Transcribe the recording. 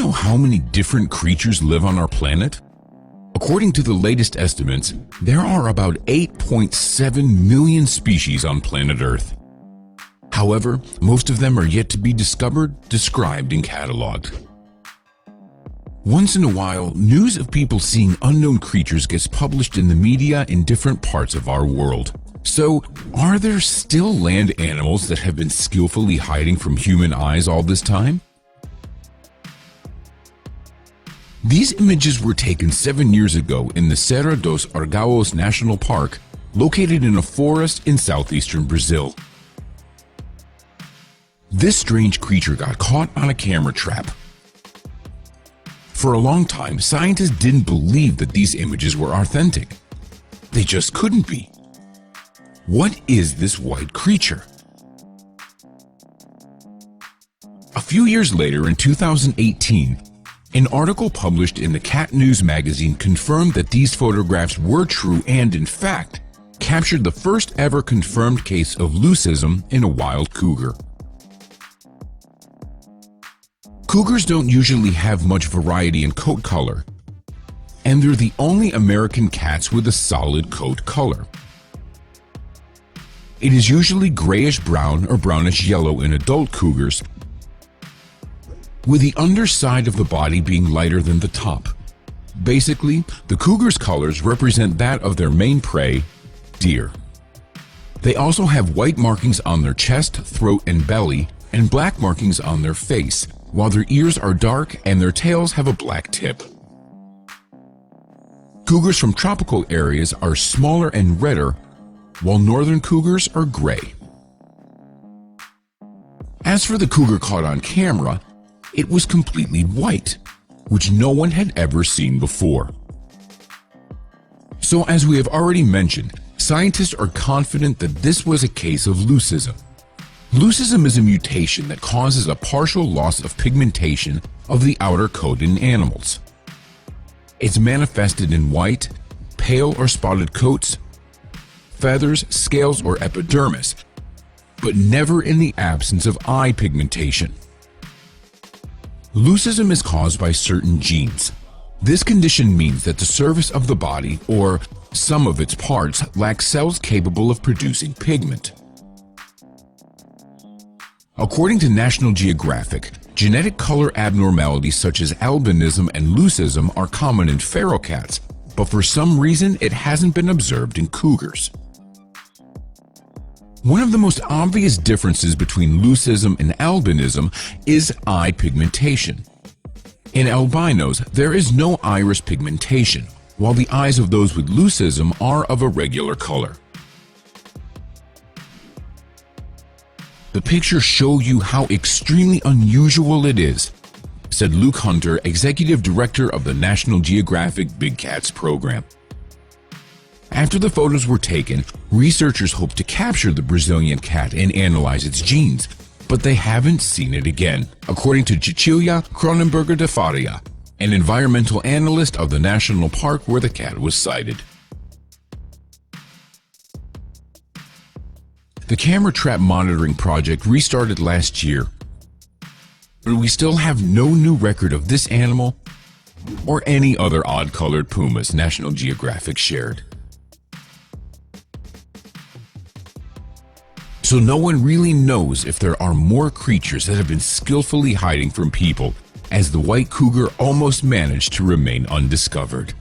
know how many different creatures live on our planet? According to the latest estimates, there are about 8.7 million species on planet Earth. However, most of them are yet to be discovered, described, and cataloged. Once in a while, news of people seeing unknown creatures gets published in the media in different parts of our world. So, are there still land animals that have been skillfully hiding from human eyes all this time? These images were taken 7 years ago in the Serra dos Argaos National Park, located in a forest in southeastern Brazil. This strange creature got caught on a camera trap. For a long time, scientists didn't believe that these images were authentic. They just couldn't be. What is this white creature? A few years later, in 2018, an article published in the Cat News magazine confirmed that these photographs were true and, in fact, captured the first ever confirmed case of leucism in a wild cougar. Cougars don't usually have much variety in coat color, and they're the only American cats with a solid coat color. It is usually grayish-brown or brownish-yellow in adult cougars, with the underside of the body being lighter than the top. Basically, the cougar's colors represent that of their main prey, deer. They also have white markings on their chest, throat, and belly, and black markings on their face, while their ears are dark and their tails have a black tip. Cougars from tropical areas are smaller and redder, while northern cougars are gray. As for the cougar caught on camera, it was completely white, which no one had ever seen before. So, as we have already mentioned, scientists are confident that this was a case of leucism. Leucism is a mutation that causes a partial loss of pigmentation of the outer coat in animals. It's manifested in white, pale or spotted coats, feathers, scales, or epidermis, but never in the absence of eye pigmentation. Leucism is caused by certain genes. This condition means that the surface of the body, or some of its parts, lacks cells capable of producing pigment. According to National Geographic, genetic color abnormalities such as albinism and leucism are common in feral cats, but for some reason it hasn't been observed in cougars. One of the most obvious differences between leucism and albinism is eye pigmentation. In albinos, there is no iris pigmentation, while the eyes of those with leucism are of a regular color. The pictures show you how extremely unusual it is, said Luke Hunter, executive director of the National Geographic Big Cats program. After the photos were taken, researchers hope to capture the Brazilian cat and analyze its genes, but they haven't seen it again, according to Cecilia Cronenberger de Faria, an environmental analyst of the national park where the cat was sighted. The camera trap monitoring project restarted last year, but we still have no new record of this animal or any other odd-colored pumas, National Geographic shared. So no one really knows if there are more creatures that have been skillfully hiding from people, as the white cougar almost managed to remain undiscovered.